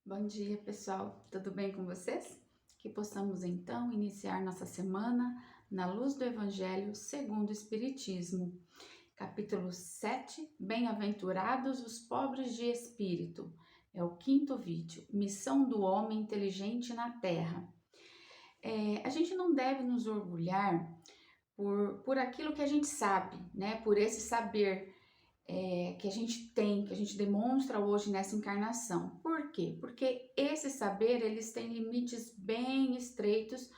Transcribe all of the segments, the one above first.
Bom dia, pessoal. Tudo bem com vocês? Que possamos então iniciar nossa semana na luz do Evangelho segundo o Espiritismo. Capítulo 7. Bem-aventurados os pobres de espírito. É o quinto vídeo. Missão do homem inteligente na Terra. A gente não deve nos orgulhar por aquilo que a gente sabe, né? Por esse saber que a gente tem, que a gente demonstra hoje nessa encarnação. Por quê? Porque esse saber, eles têm limites bem estreitos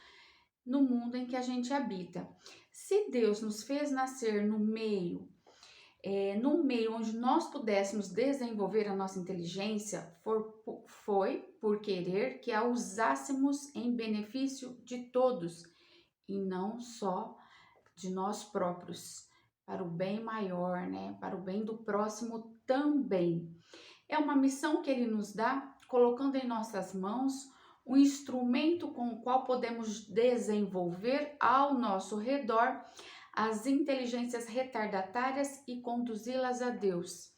no mundo em que a gente habita. Se Deus nos fez nascer num meio onde nós pudéssemos desenvolver a nossa inteligência, foi por querer que a usássemos em benefício de todos e não só de nós próprios, para o bem maior, né? Para o bem do próximo também. É uma missão que ele nos dá, colocando em nossas mãos um instrumento com o qual podemos desenvolver ao nosso redor as inteligências retardatárias e conduzi-las a Deus.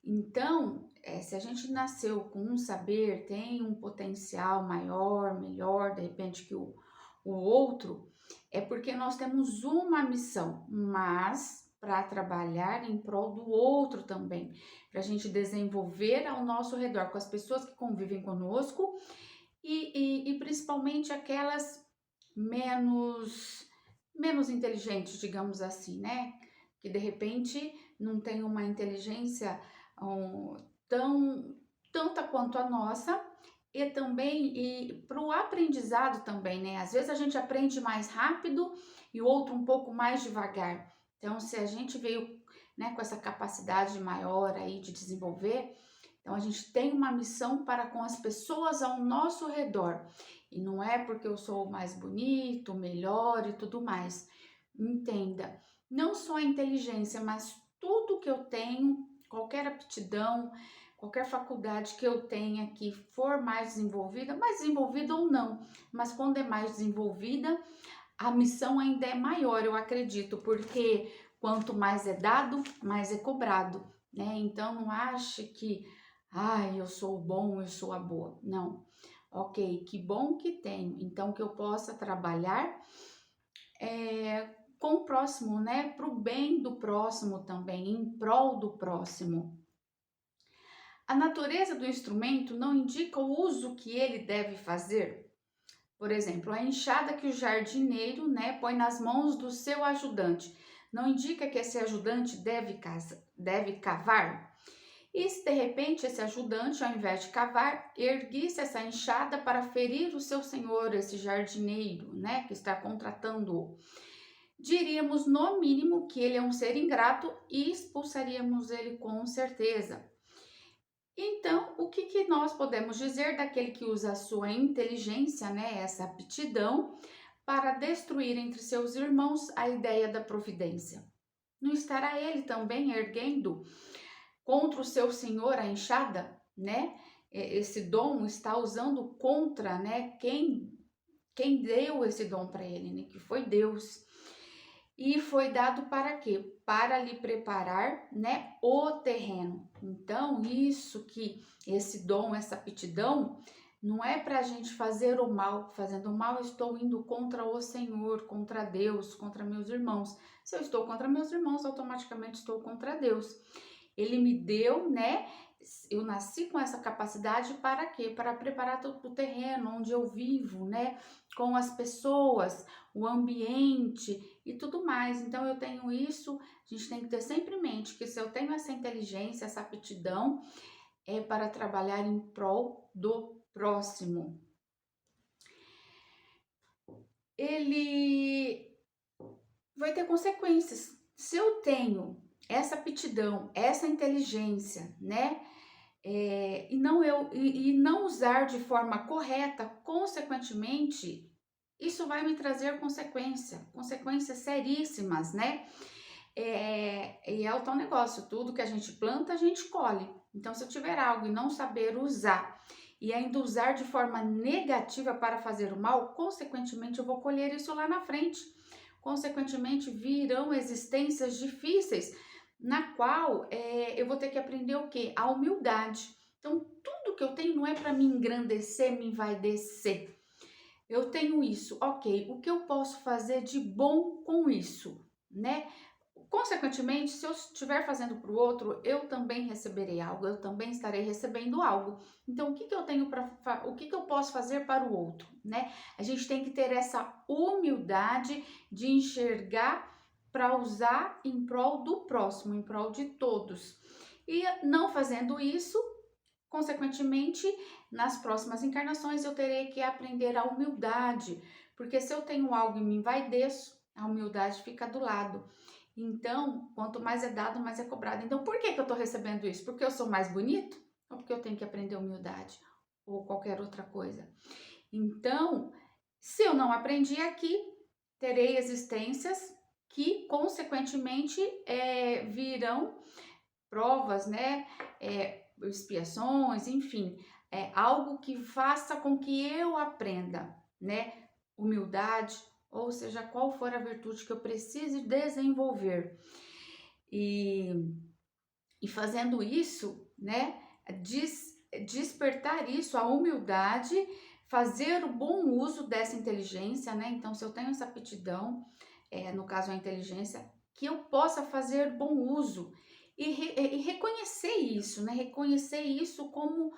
Então, se a gente nasceu com um saber, tem um potencial maior, melhor, de repente que o outro, é porque nós temos uma missão, mas para trabalhar em prol do outro também, para a gente desenvolver ao nosso redor, com as pessoas que convivem conosco e principalmente aquelas menos, menos inteligentes, digamos assim, né? Que de repente não tem uma inteligência tão tanta quanto a nossa e também para o aprendizado também, né? Às vezes a gente aprende mais rápido e o outro um pouco mais devagar. Então, se a gente veio, né, com essa capacidade maior aí de desenvolver, então a gente tem uma missão para com as pessoas ao nosso redor. E não é porque eu sou mais bonito, melhor e tudo mais. Entenda, não só a inteligência, mas tudo que eu tenho, qualquer aptidão, qualquer faculdade que eu tenha que for mais desenvolvida ou não, mas quando é mais desenvolvida, a missão ainda é maior, eu acredito, porque quanto mais é dado, mais é cobrado, né? Então não ache que, eu sou o bom, eu sou a boa. Não. Ok, que bom que tenho, então que eu possa trabalhar com o próximo, né? Para o bem do próximo também, em prol do próximo. A natureza do instrumento não indica o uso que ele deve fazer. Por exemplo, a enxada que o jardineiro, né, põe nas mãos do seu ajudante, não indica que esse ajudante deve cavar? E se de repente esse ajudante, ao invés de cavar, erguisse essa enxada para ferir o seu senhor, esse jardineiro, né, que está contratando-o, diríamos no mínimo que ele é um ser ingrato e expulsaríamos ele com certeza. Então, o que nós podemos dizer daquele que usa a sua inteligência, né, essa aptidão, para destruir entre seus irmãos a ideia da providência? Não estará ele também erguendo contra o seu senhor a enxada, né? Esse dom está usando contra, né, quem deu esse dom para ele, né, que foi Deus. E foi dado para quê? Para lhe preparar, né, o terreno. Então, isso que esse dom, essa aptidão, não é para a gente fazer o mal. Fazendo o mal, eu estou indo contra o Senhor, contra Deus, contra meus irmãos. Se eu estou contra meus irmãos, automaticamente estou contra Deus. Ele me deu, né? Eu nasci com essa capacidade para quê? Para preparar o terreno onde eu vivo, né? Com as pessoas, o ambiente e tudo mais. Então eu tenho isso, a gente tem que ter sempre em mente que se eu tenho essa inteligência, essa aptidão, é para trabalhar em prol do próximo. Ele vai ter consequências. Se eu tenho essa aptidão, essa inteligência, né? E não usar de forma correta, consequentemente, isso vai me trazer consequências seríssimas, né? E é o tal negócio, tudo que a gente planta, a gente colhe. Então, se eu tiver algo e não saber usar, e ainda usar de forma negativa para fazer o mal, consequentemente eu vou colher isso lá na frente. Consequentemente, virão existências difíceis, na qual eu vou ter que aprender o quê? A humildade. Então, tudo que eu tenho não é para me engrandecer, me envaidecer. Eu tenho isso, ok, o que eu posso fazer de bom com isso, né? Consequentemente, se eu estiver fazendo para o outro, eu também receberei algo, eu também estarei recebendo algo. Então, o que que eu tenho o que que eu posso fazer para o outro, né? A gente tem que ter essa humildade de enxergar para usar em prol do próximo, em prol de todos. E não fazendo isso, consequentemente, nas próximas encarnações eu terei que aprender a humildade, porque se eu tenho algo e me envaideço, a humildade fica do lado. Então, quanto mais é dado, mais é cobrado. Então, por que que eu estou recebendo isso? Porque eu sou mais bonito? Ou porque eu tenho que aprender humildade? Ou qualquer outra coisa? Então, se eu não aprendi aqui, terei existências que, consequentemente, virão provas, né? Expiações, enfim, algo que faça com que eu aprenda, né? Humildade, ou seja, qual for a virtude que eu precise desenvolver. E fazendo isso, né? Despertar isso, a humildade, fazer o bom uso dessa inteligência, né? Então, se eu tenho essa aptidão, no caso a inteligência, que eu possa fazer bom uso e reconhecer isso, né? Reconhecer isso como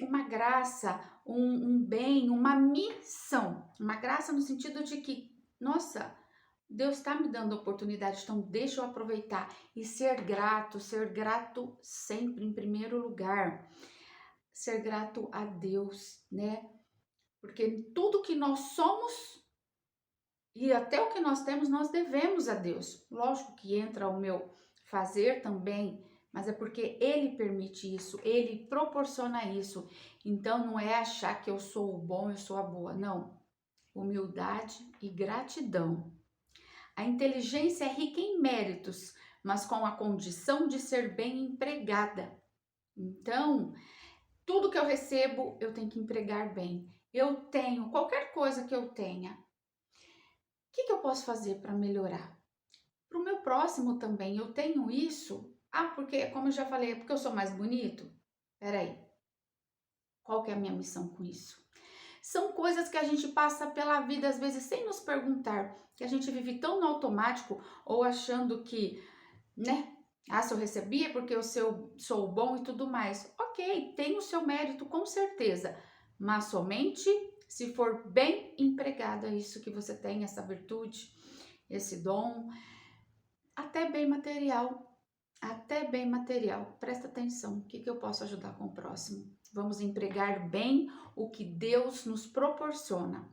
uma graça, um bem, uma missão. Uma graça no sentido de que, nossa, Deus está me dando oportunidade, então deixa eu aproveitar e ser grato sempre em primeiro lugar. Ser grato a Deus, né? Porque tudo que nós somos e até o que nós temos, nós devemos a Deus. Lógico que entra o meu fazer também, mas é porque Ele permite isso, Ele proporciona isso. Então não é achar que eu sou o bom, eu sou a boa. Não. Humildade e gratidão. A inteligência é rica em méritos, mas com a condição de ser bem empregada. Então, tudo que eu recebo, eu tenho que empregar bem. Eu tenho, qualquer coisa que eu tenha, o que que eu posso fazer para melhorar? Para o meu próximo também, eu tenho isso. Ah, porque, como eu já falei, é porque eu sou mais bonito? Peraí, qual que é a minha missão com isso? São coisas que a gente passa pela vida, às vezes, sem nos perguntar, que a gente vive tão no automático ou achando que, né? Ah, se eu recebi é porque eu sou bom e tudo mais. Ok, tem o seu mérito, com certeza, mas somente se for bem empregado, é isso que você tem, essa virtude, esse dom, até bem material. Até bem material. Presta atenção, o que que eu posso ajudar com o próximo? Vamos empregar bem o que Deus nos proporciona.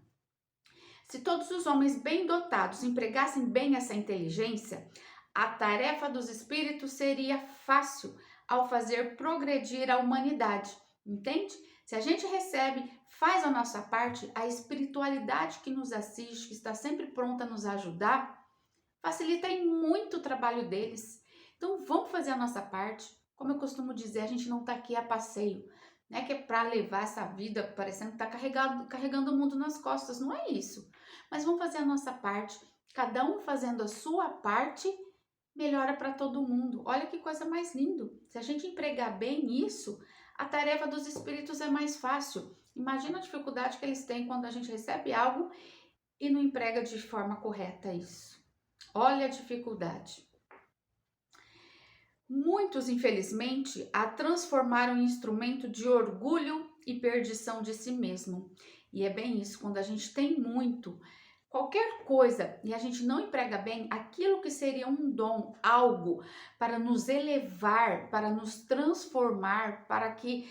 Se todos os homens bem dotados empregassem bem essa inteligência, a tarefa dos espíritos seria fácil ao fazer progredir a humanidade, entende? Se a gente recebe, faz a nossa parte, a espiritualidade que nos assiste, que está sempre pronta a nos ajudar, facilita em muito o trabalho deles. Então vamos fazer a nossa parte. Como eu costumo dizer, a gente não está aqui a passeio, né? Que é para levar essa vida parecendo que está carregando o mundo nas costas. Não é isso. Mas vamos fazer a nossa parte. Cada um fazendo a sua parte, melhora para todo mundo. Olha que coisa mais lindo. Se a gente empregar bem isso, a tarefa dos espíritos é mais fácil. Imagina a dificuldade que eles têm quando a gente recebe algo e não emprega de forma correta isso. Olha a dificuldade. Muitos, infelizmente, a transformaram em instrumento de orgulho e perdição de si mesmo. E é bem isso, quando a gente tem muito, qualquer coisa, e a gente não emprega bem aquilo que seria um dom, algo para nos elevar, para nos transformar, para que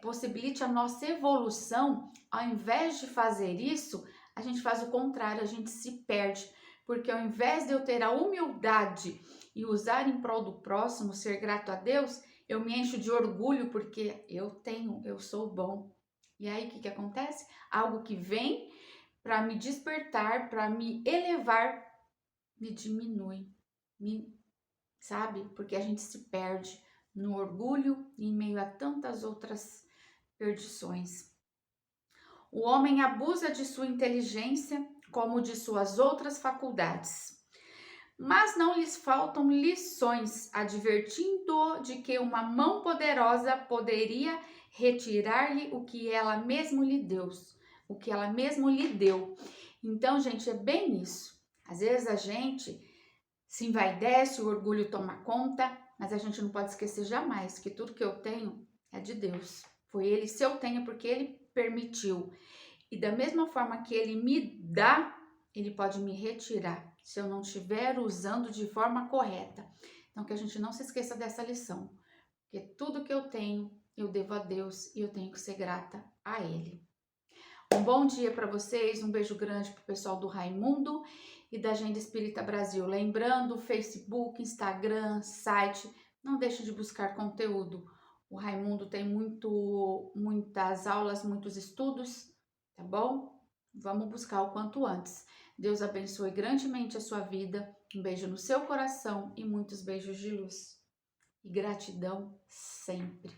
possibilite a nossa evolução, ao invés de fazer isso, a gente faz o contrário, a gente se perde. Porque ao invés de eu ter a humildade e usar em prol do próximo, ser grato a Deus, eu me encho de orgulho porque eu sou bom. E aí o que acontece? Algo que vem para me despertar, para me elevar, me diminui, sabe? Porque a gente se perde no orgulho e em meio a tantas outras perdições. O homem abusa de sua inteligência como de suas outras faculdades. Mas não lhes faltam lições, advertindo-o de que uma mão poderosa poderia retirar-lhe o que ela mesmo lhe deu, o que ela mesmo lhe deu. Então, gente, é bem isso. Às vezes a gente se envaidece, o orgulho toma conta, mas a gente não pode esquecer jamais que tudo que eu tenho é de Deus. Foi Ele, se eu tenho, porque Ele permitiu. E da mesma forma que Ele me dá, Ele pode me retirar, se eu não estiver usando de forma correta. Então, que a gente não se esqueça dessa lição, porque tudo que eu tenho, eu devo a Deus e eu tenho que ser grata a Ele. Um bom dia para vocês, um beijo grande para o pessoal do Raimundo e da Agenda Espírita Brasil. Lembrando, Facebook, Instagram, site, não deixe de buscar conteúdo. O Raimundo tem muitas aulas, muitos estudos, tá bom? Vamos buscar o quanto antes. Deus abençoe grandemente a sua vida. Um beijo no seu coração e muitos beijos de luz. E gratidão sempre.